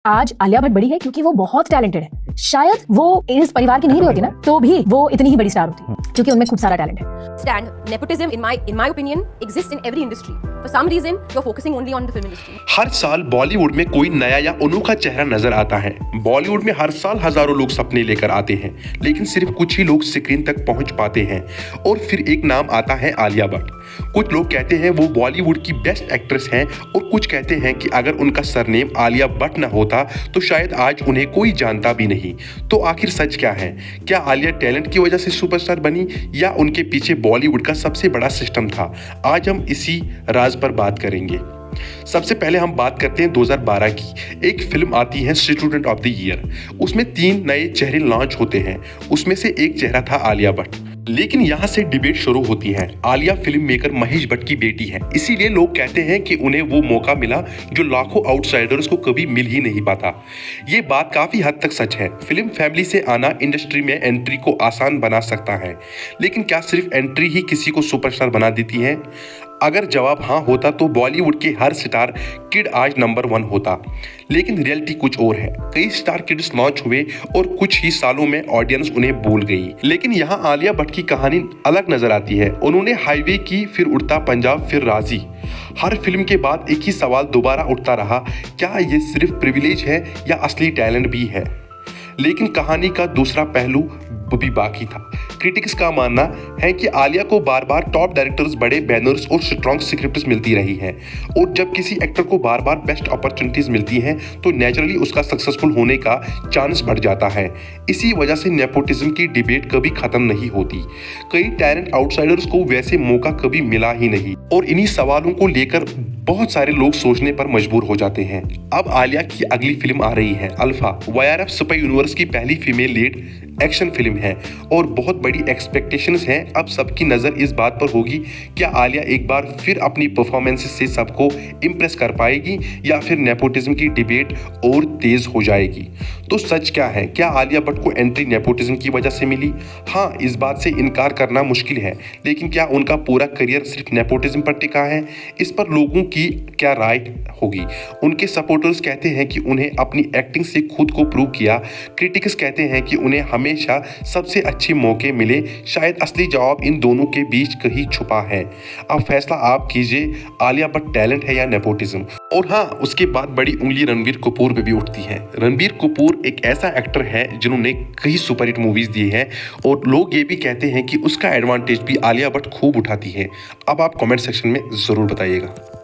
आज आलिया भट्ट बड़ी है क्योंकि वो बहुत टैलेंटेड है। शायद वो इस परिवार की नहीं रही होती ना तो भी वो इतनी ही बड़ी स्टार होती क्योंकि उनमें खूब सारा टैलेंट है। Stand, nepotism in my opinion exists in every industry. For some reason you're focusing only on the film industry. हर साल बॉलीवुड में कोई नया या अनोखा चेहरा नजर आता है। बॉलीवुड में हर साल हजारों लोग सपने लेकर आते हैं, लेकिन सिर्फ कुछ ही लोग स्क्रीन तक पहुंच पाते हैं। और फिर एक नाम आता है आलिया भट्ट। कुछ लोग कहते हैं वो बॉलीवुड की बेस्ट एक्ट्रेस हैं और कुछ कहते हैं कि अगर उनका सरनेम आलिया भट्ट न होता तो शायद आज उन्हें कोई जानता भी नहीं। तो आखिर सच क्या है? क्या आलिया टैलेंट की वजह से सुपरस्टार बनी या उनके पीछे बॉलीवुड का सबसे बड़ा सिस्टम था? आज हम इसी राज पर बात करेंगे। सबसे पहले हम बात करते हैं 2012 की। एक फिल्म आती है स्टूडेंट ऑफ द ईयर। उसमें 3 नए चेहरे लॉन्च होते हैं। उसमें से एक चेहरा था आलिया भट्ट। लेकिन यहाँ से डिबेट शुरू होती है। आलिया फिल्म मेकर महेश भट्ट की बेटी है, इसीलिए लोग कहते हैं कि उन्हें वो मौका मिला जो लाखों आउटसाइडर्स को कभी मिल ही नहीं पाता। ये बात काफी हद तक सच है। फिल्म फैमिली से आना इंडस्ट्री में एंट्री को आसान बना सकता है, लेकिन क्या सिर्फ एंट्री ही किसी को सुपरस्टार बना देती है? अगर जवाब हाँ होता तो बॉलीवुड के हर स्टार किड आज नंबर 1 होता। लेकिन रियलिटी कुछ और है। कई स्टार किड्स लॉन्च हुए और कुछ ही सालों में ऑडियंस उन्हें भूल गई। लेकिन यहाँ आलिया भट्ट की कहानी अलग नजर आती है। उन्होंने हाईवे की, फिर उड़ता पंजाब, फिर राजी। हर फिल्म के बाद एक ही सवाल दोबारा उठता रहा, क्या ये सिर्फ प्रिविलेज है या असली टैलेंट भी है? लेकिन कहानी का दूसरा पहलू भी बाकी था। क्रिटिक्स का मानना है कि आलिया को बार बार टॉप डायरेक्टर्स, बड़े बैनर्स और स्ट्रॉन्ग स्क्रिप्ट्स मिलती रही हैं, और जब किसी एक्टर को बार बार बेस्ट अपॉर्चुनिटीज मिलती हैं तो नेचुरली उसका सक्सेसफुल होने का चांस बढ़ जाता है। इसी वजह से नेपोटिज्म की डिबेट कभी खत्म नहीं होती। कई टैलेंट आउटसाइडर्स को वैसे मौका कभी मिला ही नहीं, और इन्हीं सवालों को लेकर बहुत सारे लोग सोचने पर मजबूर हो जाते हैं। अब आलिया की अगली फिल्म आ रही है अल्फा। YRF सुपर यूनिवर्स की पहली फीमेल लीड एक्शन फिल्म है और बहुत बड़ी एक्सपेक्टेशंस हैं। अब सबकी नज़र इस बात पर होगी, क्या आलिया एक बार फिर अपनी परफॉर्मेंस से सबको इम्प्रेस कर पाएगी या फिर नेपोटिज्म की डिबेट और तेज हो जाएगी? तो सच क्या है? क्या आलिया भट्ट को एंट्री नेपोटिज्म की वजह से मिली? हाँ, इस बात से इनकार करना मुश्किल है। लेकिन क्या उनका पूरा करियर सिर्फ नेपोटिज्म पर टिका है? इस पर लोगों की क्या राय होगी? उनके सपोर्टर्स कहते हैं कि उन्हें अपनी एक्टिंग से खुद को प्रूव किया। क्रिटिक्स कहते हैं कि उन्हें हमेशा सबसे अच्छे मौके मिले। शायद असली जवाब इन दोनों के बीच कहीं छुपा है। अब फैसला आप कीजिए, आलिया भट्ट टैलेंट है या नेपोटिज्म? और हाँ, उसके बाद बड़ी उंगली रणबीर कपूर पे भी उठती है। रणबीर कपूर एक ऐसा एक्टर है जिन्होंने कई सुपरहिट मूवीज दी हैं, और लोग ये भी कहते हैं कि उसका एडवांटेज भी आलिया भट्ट खूब उठाती है। अब आप कमेंट सेक्शन में जरूर बताइएगा।